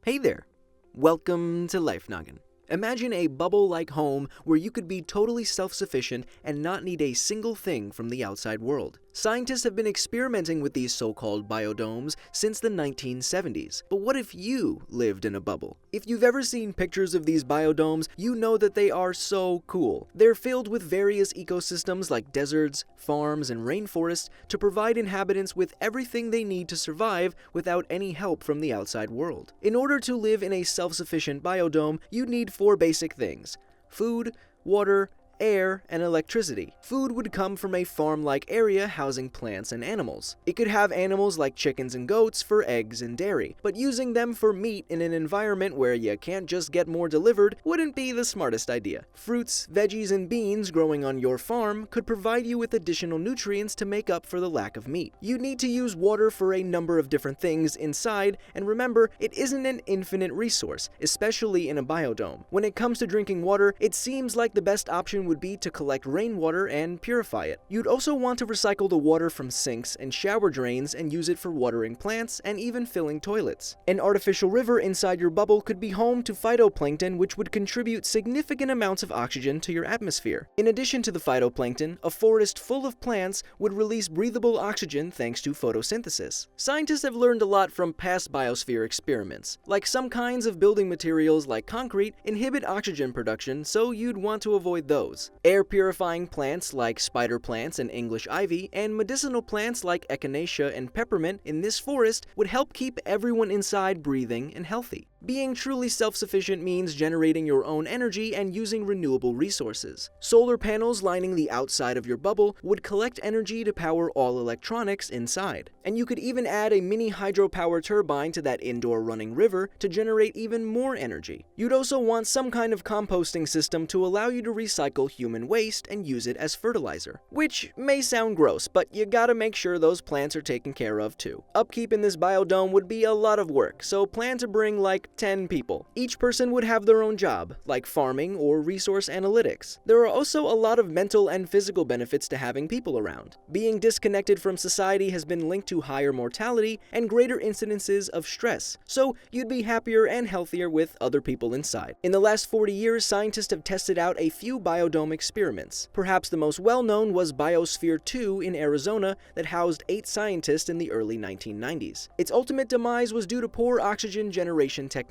Hey there! Welcome to Life Noggin. Imagine a bubble-like home where you could be totally self-sufficient and not need a single thing from the outside world. Scientists have been experimenting with these so-called biodomes since the 1970s. But what if you lived in a bubble? If you've ever seen pictures of these biodomes, you know that they are so cool. They're filled with various ecosystems like deserts, farms, and rainforests to provide inhabitants with everything they need to survive without any help from the outside world. In order to live in a self-sufficient biodome, you need 4 basic things: food, water, air, and electricity. Food would come from a farm-like area housing plants and animals. It could have animals like chickens and goats for eggs and dairy, but using them for meat in an environment where you can't just get more delivered wouldn't be the smartest idea. Fruits, veggies, and beans growing on your farm could provide you with additional nutrients to make up for the lack of meat. You'd need to use water for a number of different things inside, and remember, it isn't an infinite resource, especially in a biodome. When it comes to drinking water, it seems like the best option would be to collect rainwater and purify it. You'd also want to recycle the water from sinks and shower drains and use it for watering plants and even filling toilets. An artificial river inside your bubble could be home to phytoplankton, which would contribute significant amounts of oxygen to your atmosphere. In addition to the phytoplankton, a forest full of plants would release breathable oxygen thanks to photosynthesis. Scientists have learned a lot from past biosphere experiments. Like some kinds of building materials like concrete inhibit oxygen production, so you'd want to avoid those. Air-purifying plants like spider plants and English ivy, and medicinal plants like echinacea and peppermint in this forest would help keep everyone inside breathing and healthy. Being truly self-sufficient means generating your own energy and using renewable resources. Solar panels lining the outside of your bubble would collect energy to power all electronics inside. And you could even add a mini hydropower turbine to that indoor running river to generate even more energy. You'd also want some kind of composting system to allow you to recycle human waste and use it as fertilizer. Which may sound gross, but you gotta make sure those plants are taken care of too. Upkeep in this biodome would be a lot of work, so plan to bring like 10 people. Each person would have their own job, like farming or resource analytics. There are also a lot of mental and physical benefits to having people around. Being disconnected from society has been linked to higher mortality and greater incidences of stress, so you'd be happier and healthier with other people inside. In the last 40 years, scientists have tested out a few biodome experiments. Perhaps the most well-known was Biosphere 2 in Arizona that housed 8 scientists in the early 1990s. Its ultimate demise was due to poor oxygen generation techniques.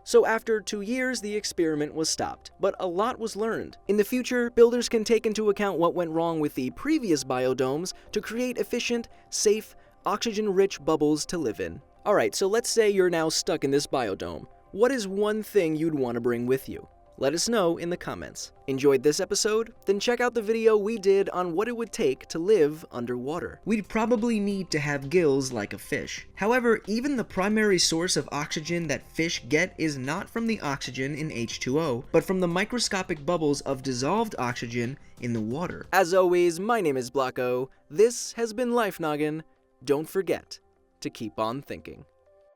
So after 2 years, the experiment was stopped, but a lot was learned. In the future, builders can take into account what went wrong with the previous biodomes to create efficient, safe, oxygen-rich bubbles to live in. Alright, so let's say you're now stuck in this biodome. What is one thing you'd want to bring with you? Let us know in the comments. Enjoyed this episode? Then check out the video we did on what it would take to live underwater. We'd probably need to have gills like a fish. However, even the primary source of oxygen that fish get is not from the oxygen in H2O, but from the microscopic bubbles of dissolved oxygen in the water. As always, my name is Blocko. This has been Life Noggin. Don't forget to keep on thinking.